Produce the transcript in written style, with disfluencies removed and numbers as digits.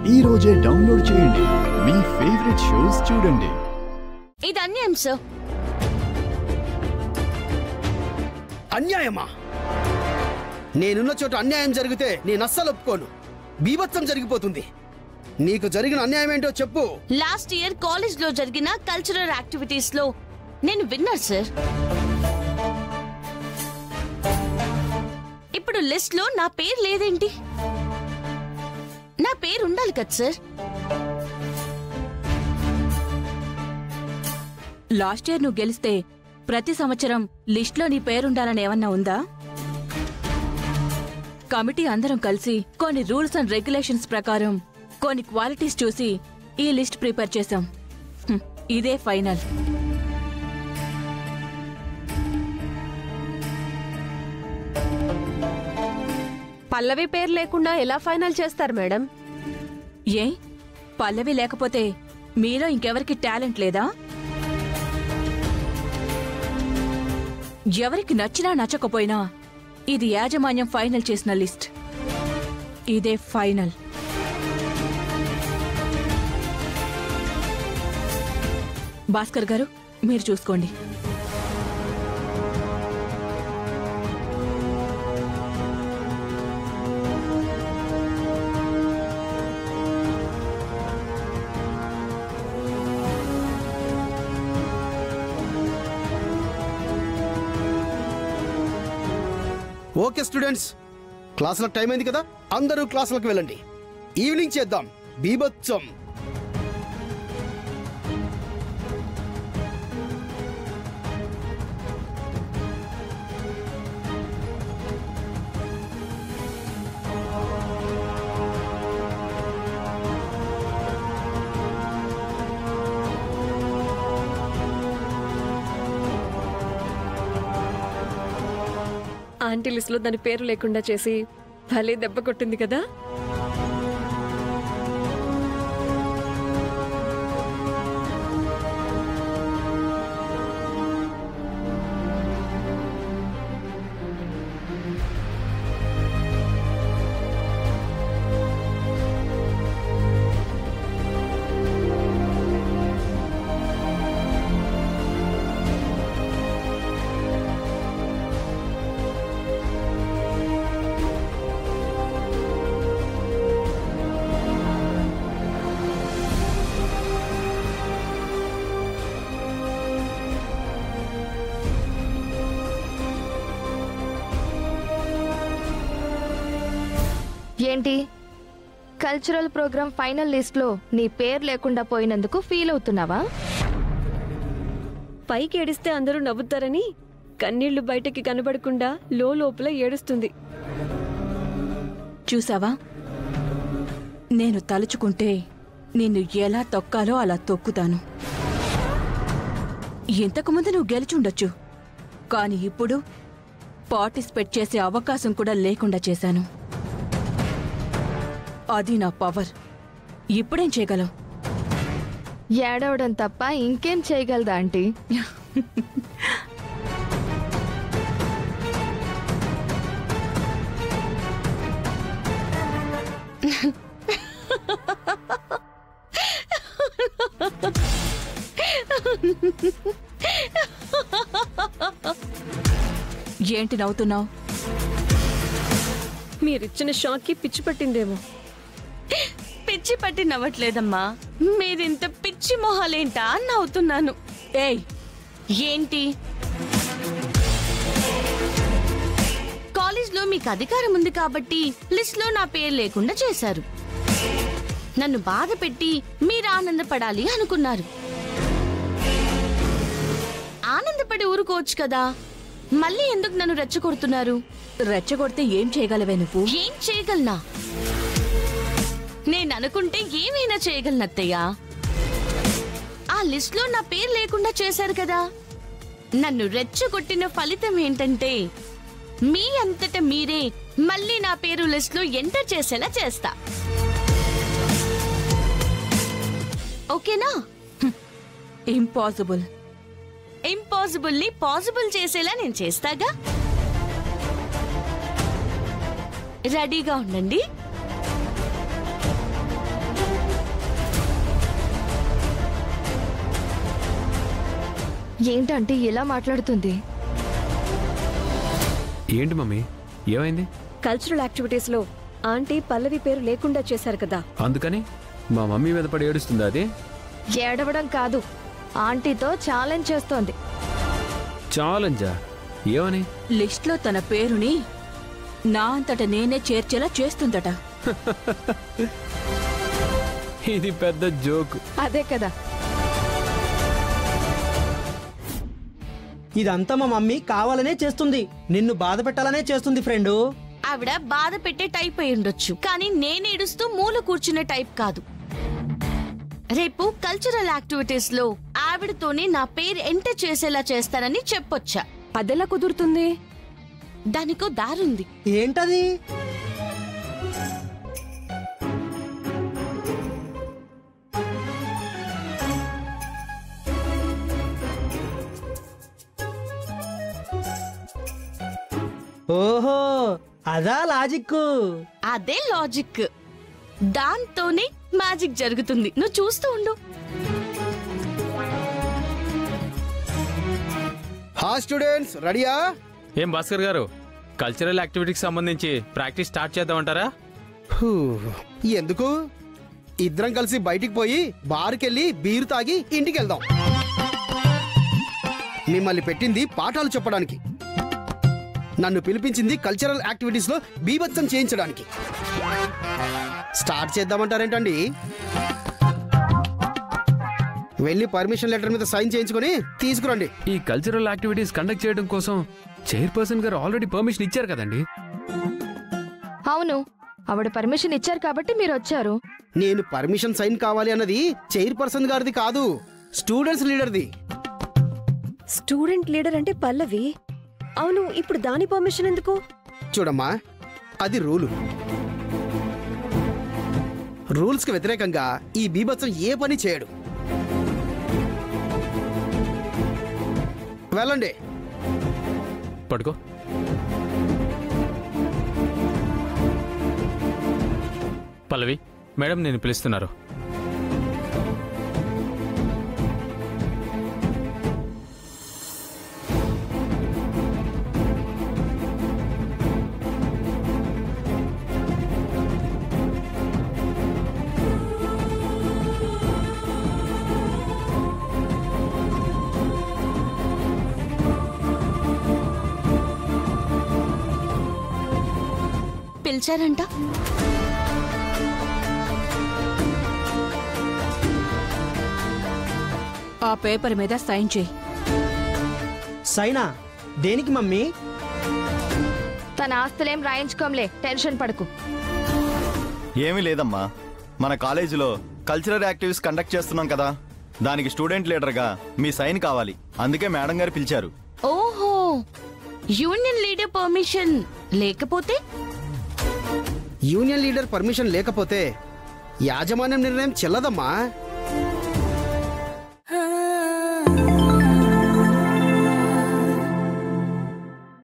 ఈ రోజే డౌన్లోడ్ చేయండి. మీ ఫేవరెట్ షోస్ చూడండి. ఇది అన్యాయం సార్. అన్యాయమా? నేనున్న చోట అన్యాయం జరిగితే నేను అస్సలు ఒప్పుకోను. బీభత్సం జరిగిపోతుంది. నీకు జరిగిన అన్యాయం ఏంటో చెప్పు. లాస్ట్ ఇయర్ కాలేజ్ లో జరిగిన కల్చరల్ యాక్టివిటీస్ లో నేను విన్నర్ సార్. ఇప్పుడు లిస్ట్ లో నా పేరు లేదేంటి? నా పేరు ఉండాలి కదా సార్. లాస్ట్ ఇయర్ నువ్వు గెలిస్తే ప్రతి సంవత్సరం లిస్ట్లో నీ పేరుండాలని ఏమన్నా ఉందా? కమిటీ అందరం కలిసి కొన్ని రూల్స్ అండ్ రెగ్యులేషన్స్ ప్రకారం కొన్ని క్వాలిటీస్ చూసి ఈ లిస్ట్ ప్రిపేర్ చేశాం. ఇదే ఫైనల్. పల్లవి పేరు లేకుండా ఎలా ఫైనల్ చేస్తారు మేడం? ఏ పల్లవి లేకపోతే మీలో ఇంకెవరికి టాలెంట్ లేదా? ఎవరికి నచ్చినా నచ్చకపోయినా ఇది యాజమాన్యం ఫైనల్ చేసిన లిస్ట్. ఇదే ఫైనల్. భాస్కర్ గారు, మీరు చూసుకోండి. ఓకే స్టూడెంట్స్, క్లాసులకు టైం అయింది కదా, అందరూ క్లాసులకు వెళ్ళండి. ఈవినింగ్ చేద్దాం బీభత్సం. ఆంటీ లిస్ట్ లో దాని పేరు లేకుండా చేసి భలే దెబ్బ కొట్టింది కదా. ఏంటి, కల్చరల్ ప్రోగ్రామ్ ఫైనల్ లిస్ట్ లో నీ పేరు లేకుండా పోయినందుకు ఫీల్ అవుతున్నావా? పైకి ఏడిస్తే అందరూ నవ్వుతారని కన్నీళ్లు బయటకి కనబడకుండా లోపల ఏడుస్తుంది. చూసావా, నేను తలుచుకుంటే నిన్ను ఎలా తొక్కాలో అలా తొక్కుతాను. ఇంతకుముందు నువ్వు గెలిచుండొచ్చు, కానీ ఇప్పుడు పార్టిసిపేట్ చేసే అవకాశం కూడా లేకుండా చేశాను. అది నా పవర్. ఇప్పుడేం చేయగలవు? ఏడవడం తప్ప ఇంకేం చేయగలదా ఆంటీ? ఏంటి నవ్వుతున్నావు? మీరిచ్చిన షాక్ కి పిచ్చి పట్టిందేమో. పిచ్చి పట్టి నవ్వట్లేదమ్మా, మీరింత పిచ్చి మొహాలేంటా నవ్వుతున్నాను. ఏయ్, ఏంటి? కాలేజ్ లో మీకు అధికారం ఉంది కాబట్టి లిస్ట్ లో నా పేరు లేకుండా చేశారు. నన్ను బాధ పెట్టి మీరు ఆనందపడాలి అనుకున్నారు. ఆనందపడి ఊరుకోవచ్చు కదా, మళ్ళీ ఎందుకు నన్ను రెచ్చగొడుతున్నారు? రెచ్చగొడితే ఏం చేయగలవే నువ్వు? ఏం చేయగలనా? నేను అనుకుంటే ఏమైనా చేయగలను అత్తయ్య. ఆ లిస్ట్ లో నా పేరు లేకుండా చేశారు కదా. నన్ను రెచ్చగొట్టిన ఫలితం ఏంటంటే మీ అంతటా మీరే మళ్ళీ నా పేరు లిస్ట్ లో ఎంటర్ చేసేలా చేస్తా. ఓకేనా? ఇంపాసిబుల్. ఇంపాసిబుల్ ని పాసిబుల్ చేసేలా నేను చేస్తాగా. రెడీగా ఉండండి. ఏంటంటే ఇలా మాట్లాడుతుంది? ఏంటి మమ్మీ, ఏమైంది? కల్చరల్ యాక్టివిటీస్ లో ఆంటీ పల్లవి పేరు లేకుండా చేశారు కదా. అందుకని మా మమ్మీ మీద పడి ఏడుస్తుందా అది? ఏడవడం కాదు, ఆంటీతో ఛాలెంజ్ చేస్తోంది. ఛాలెంజా? ఏమని? లిస్ట్లో తన పేరుని నా అంతట నేనే చేర్చేలా చేస్తుందట. ఇది పెద్ద జోక్. అదే కదా. ఇదంతా మా మమ్మీ కావాలనే చేస్తుంది, నిన్ను బాధ పెట్టాలనే చేస్తుంది ఫ్రెండు. ఆవిడ బాధ పెట్టే టైప్ అయి ఉండొచ్చు, కానీ నేను ఏడుస్తూ మూల కూర్చునే టైప్ కాదు. రేపు కల్చరల్ యాక్టివిటీస్ లో ఆవిడతోనే నా పేరు ఎంటర్ చేసేలా చేస్తానని చెప్పొచ్చా. అదెలా కుదురుతుంది? దానికో దారుంది. ఏంటది? ఓహో, అదా లాజిక్. అదే లాజిక్. దాంతోనే మ్యాజిక్ జరుగుతుంది. నువ్వు చూస్తూ ఉండు. హా స్టూడెంట్స్, రెడీయా? ఏం భాస్కర్ గారు, కల్చరల్ యాక్టివిటీకి సంబంధించి ప్రాక్టీస్ స్టార్ట్ చేద్దామంటారా? ఎందుకు? ఇద్దరం కలిసి బయటికి పోయి బార్కెళ్ళి బీరు తాగి ఇంటికి వెళ్దాం. మిమ్మల్ని పెట్టింది పాఠాలు చెప్పడానికి, నన్ను పిలిపించింది కల్చరల్ యాక్టివిటీస్ లో బీభత్సం చేయించడానికి. స్టార్ట్ చేద్దామంటారేంటండి? వెళ్ళి పర్మిషన్ లెటర్ మీద సైన్ చేయించుకొని తీసుకురండి. ఈ కల్చరల్ యాక్టివిటీస్ కండక్ట్ చేయడం కోసం చైర్పర్సన్ గారు ఆల్రెడీ పర్మిషన్ ఇచ్చారు కదండి. అవును, ఆవిడ పర్మిషన్ ఇచ్చారు కాబట్టి మీరు వచ్చారు. నేను పర్మిషన్ సైన్ కావాలి అన్నది చైర్పర్సన్ గారిది కాదు, స్టూడెంట్స్ లీడర్ది. స్టూడెంట్ లీడర్ అంటే పల్లవి. అవును, ఇప్పుడు దాని పర్మిషన్ ఎందుకు? చూడమ్మా, అది రూల్స్ కి వ్యతిరేకంగా ఈ బీభత్సం ఏ పని చేయడు. వెళ్ళండి. పడుకో. పల్లవి మేడం నేను పిలుస్తున్నారు. పిలిచారంట. ఆ పేపర్ మీద సైన్ చేయి. సైనా? దేనికి మమ్మీ? తన ఆస్తులేం రాయించుకోంలే, టెన్షన్ పడకు. ఏమీ లేదమ్మా, మన కాలేజీలో కల్చరల్ యాక్టివిటీస్ కండక్ట్ చేస్తున్నాం కదా, దానికి స్టూడెంట్ లీడర్గా మీ సైన్ కావాలి, అందుకే మేడం గారు పిలిచారు. ఓహో, యూనియన్ లీడర్ పర్మిషన్ లేకపోతే? యూనియన్ లీడర్ పర్మిషన్ లేకపోతే యాజమాన్యం నిర్ణయం చెల్లదమ్మా.